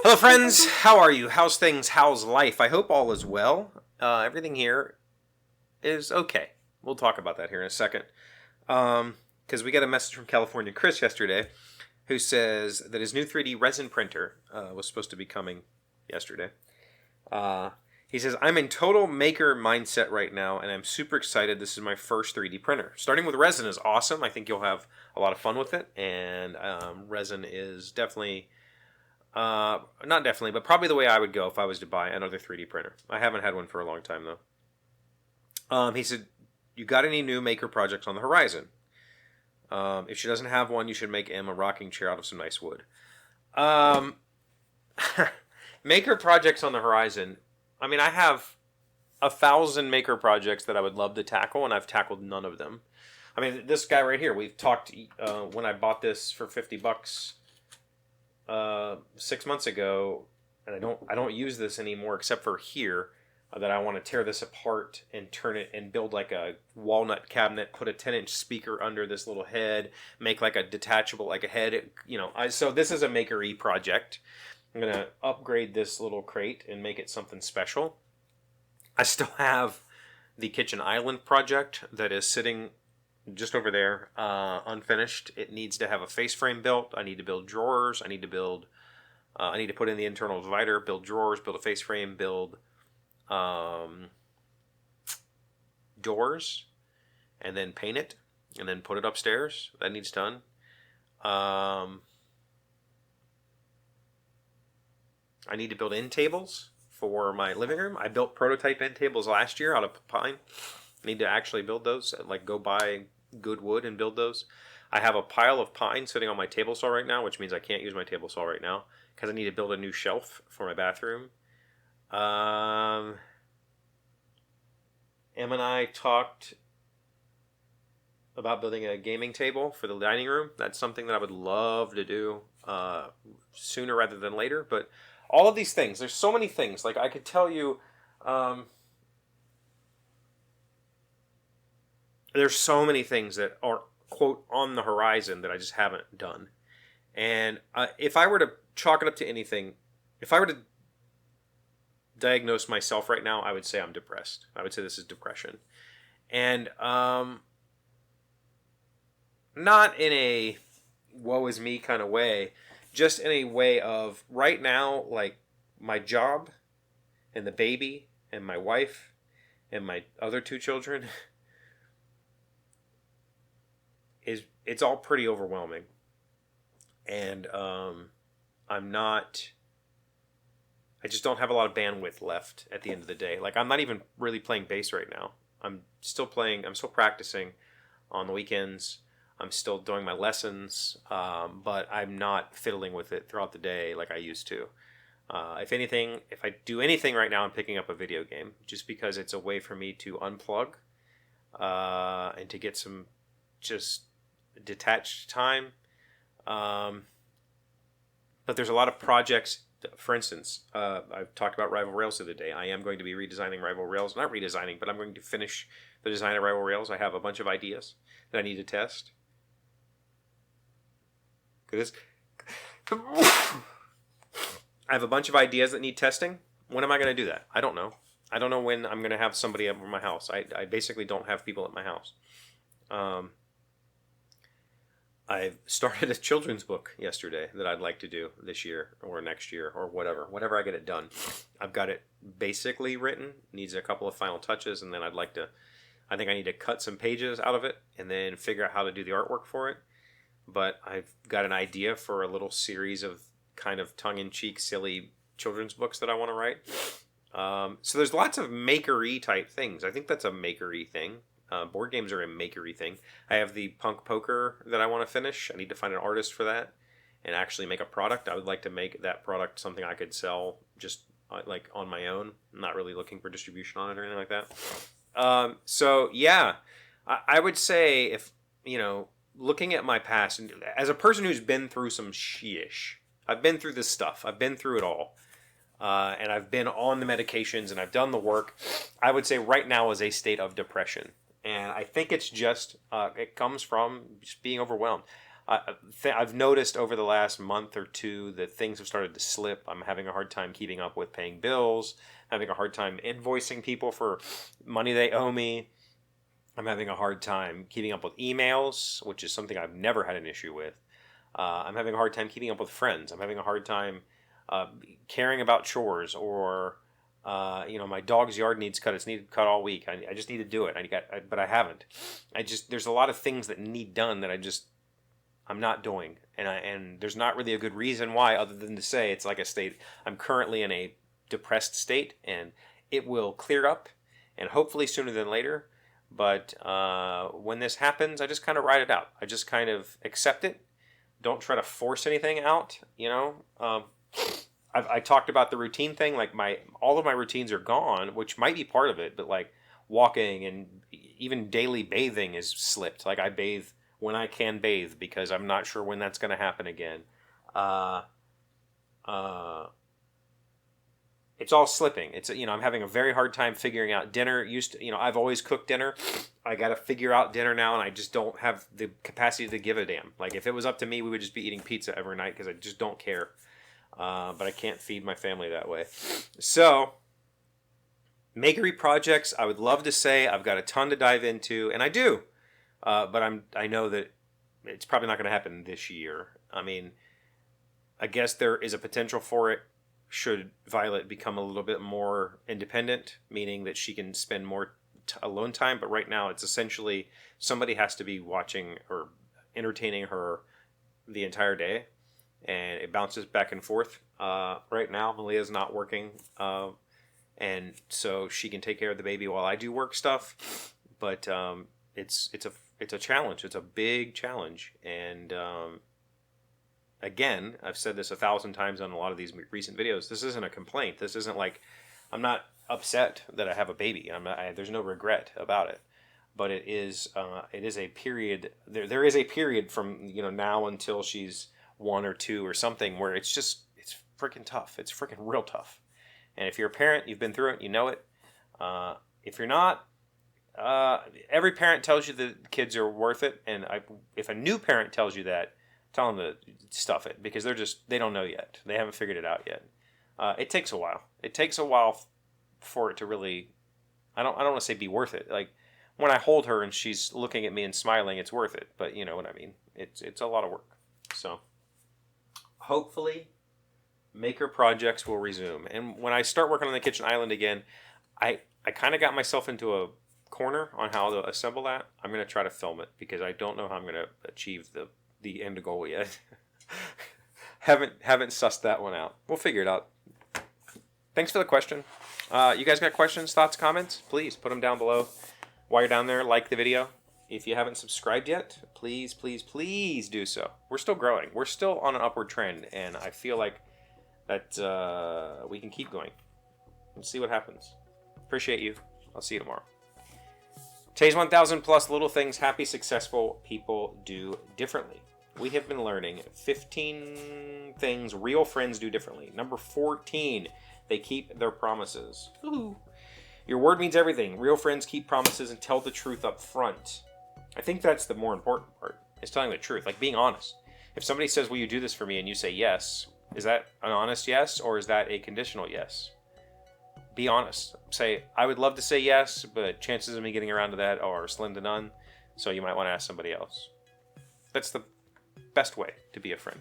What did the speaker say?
Hello, friends. How are you? How's things? How's life? I hope all is well. Everything here is okay. We'll talk about that here in a second. Because we got a message from California Chris yesterday who says that his new 3D resin printer was supposed to be coming yesterday. He says, I'm in total maker mindset right now, and I'm super excited. This is my first 3D printer. Starting with resin is awesome. I think you'll have a lot of fun with it, and resin is definitely... not definitely, but probably the way I would go if I was to buy another 3D printer. I haven't had one for a long time, though. He said, you got any new maker projects on the horizon? If she doesn't have one, you should make Em a rocking chair out of some nice wood. Maker projects on the horizon. I mean, I have 1,000 maker projects that I would love to tackle, and I've tackled none of them. I mean, this guy right here, we've talked, when I bought this for $50, 6 months ago, and I don't use this anymore except for here, that I want to tear this apart and turn it and build like a walnut cabinet, put a 10-inch speaker under this little head, make like a detachable, like a head, so this is a maker-y project. I'm going to upgrade this little crate and make it something special. I still have the kitchen island project that is sitting just over there, unfinished. It needs to have a face frame built. I need to build drawers. I need to put in the internal divider, build drawers, build a face frame, build doors, and then paint it, and then put it upstairs. That needs done. I need to build end tables for my living room. I built prototype end tables last year out of pine. I need to actually build those, like go buy good wood and build those. I have a pile of pine sitting on my table saw right now, which means I can't use my table saw right now because I need to build a new shelf for my bathroom. Em and I talked about building a gaming table for the dining room. That's something that I would love to do sooner rather than later. But all of these things, there's so many things. Like I could tell you, there's so many things that are, quote, on the horizon that I just haven't done. And if I were to chalk it up to anything, if I were to diagnose myself right now, I would say I'm depressed. I would say this is depression. And not in a woe is me kind of way, just in a way of right now, like my job and the baby and my wife and my other 2 children it's all pretty overwhelming. And I just don't have a lot of bandwidth left at the end of the day. Like I'm not even really playing bass right now. I'm still practicing on the weekends. I'm still doing my lessons, but I'm not fiddling with it throughout the day like I used to. If anything, if I do anything right now, I'm picking up a video game just because it's a way for me to unplug and to get some just detached time. But there's a lot of projects. For instance, I've talked about Rival Rails the other day. I am going to be redesigning Rival Rails. Not redesigning, but I'm going to finish the design of Rival Rails. I have a bunch of ideas that I need to test. I have a bunch of ideas that need testing. When am I going to do that? I don't know. I don't know when I'm going to have somebody over my house. I basically don't have people at my house. I started a children's book yesterday that I'd like to do this year or next year or whatever I get it done. I've got it basically written, needs a couple of final touches, and then I think I need to cut some pages out of it and then figure out how to do the artwork for it. But I've got an idea for a little series of kind of tongue-in-cheek, silly children's books that I want to write. So there's lots of maker-y type things. I think that's a maker-y thing. Board games are a makery thing. I have the punk poker that I want to finish. I need to find an artist for that and actually make a product. I would like to make that product something I could sell just like on my own. I'm not really looking for distribution on it or anything like that. So yeah, I would say if, looking at my past, and as a person who's been through some sheesh, I've been through this stuff. I've been through it all. And I've been on the medications and I've done the work. I would say right now is a state of depression. And I think it's just, it comes from just being overwhelmed. I've noticed over the last month or two that things have started to slip. I'm having a hard time keeping up with paying bills, having a hard time invoicing people for money they owe me. I'm having a hard time keeping up with emails, which is something I've never had an issue with. I'm having a hard time keeping up with friends. I'm having a hard time caring about chores, or my dog's yard needs cut. It's needed cut all week. I just need to do it. But I haven't. There's a lot of things that need done that I'm not doing, and there's not really a good reason why, other than to say it's like a state. I'm currently in a depressed state, and it will clear up, and hopefully sooner than later. But when this happens, I just kind of ride it out. I just kind of accept it. Don't try to force anything out. I talked about the routine thing. Like all of my routines are gone, which might be part of it. But like walking and even daily bathing is slipped. Like I bathe when I can bathe, because I'm not sure when that's going to happen again. It's all slipping. I'm having a very hard time figuring out dinner. I've always cooked dinner. I got to figure out dinner now, and I just don't have the capacity to give a damn. Like if it was up to me, we would just be eating pizza every night, because I just don't care. But I can't feed my family that way. So, makery projects, I would love to say I've got a ton to dive into, and I do. But I know that it's probably not going to happen this year. I mean, I guess there is a potential for it should Violet become a little bit more independent, meaning that she can spend more alone time. But right now, it's essentially somebody has to be watching or entertaining her the entire day, and it bounces back and forth. Right now, Malia's not working, and so she can take care of the baby while I do work stuff. But it's a challenge. It's a big challenge, and again, I've said this 1,000 times on a lot of these recent videos. This isn't a complaint. This isn't like I'm not upset that I have a baby. There's no regret about it. But it is a period. There is a period from now until she's 1 or 2 or something where it's freaking tough. It's freaking real tough. And if you're a parent, you've been through it. You know it. If you're not, every parent tells you that kids are worth it. And if a new parent tells you that, tell them to stuff it, because they don't know yet. They haven't figured it out yet. It takes a while. It takes a while for it to really, I don't want to say be worth it. Like when I hold her and she's looking at me and smiling, it's worth it. But you know what I mean? It's a lot of work. So hopefully maker projects will resume. And when I start working on the kitchen island again, I kind of got myself into a corner on how to assemble that. I'm going to try to film it, because I don't know how I'm going to achieve the end goal yet. haven't sussed that one out. We'll figure it out. Thanks for the question. You guys got questions, thoughts, comments? Please put them down below. While you're down there, like the video. If you haven't subscribed yet, please do so. We're still growing. We're still on an upward trend, and I feel like that we can keep going. Let's see what happens. Appreciate you. I'll see you tomorrow. Today's 1,000 plus little things happy, successful people do differently. We have been learning 15 things real friends do differently. Number 14, they keep their promises. Ooh. Your word means everything. Real friends keep promises and tell the truth up front. I think that's the more important part, is telling the truth, like being honest. If somebody says, will you do this for me, and you say yes, is that an honest yes, or is that a conditional yes? Be honest. Say, I would love to say yes, but chances of me getting around to that are slim to none, so you might want to ask somebody else. That's the best way to be a friend.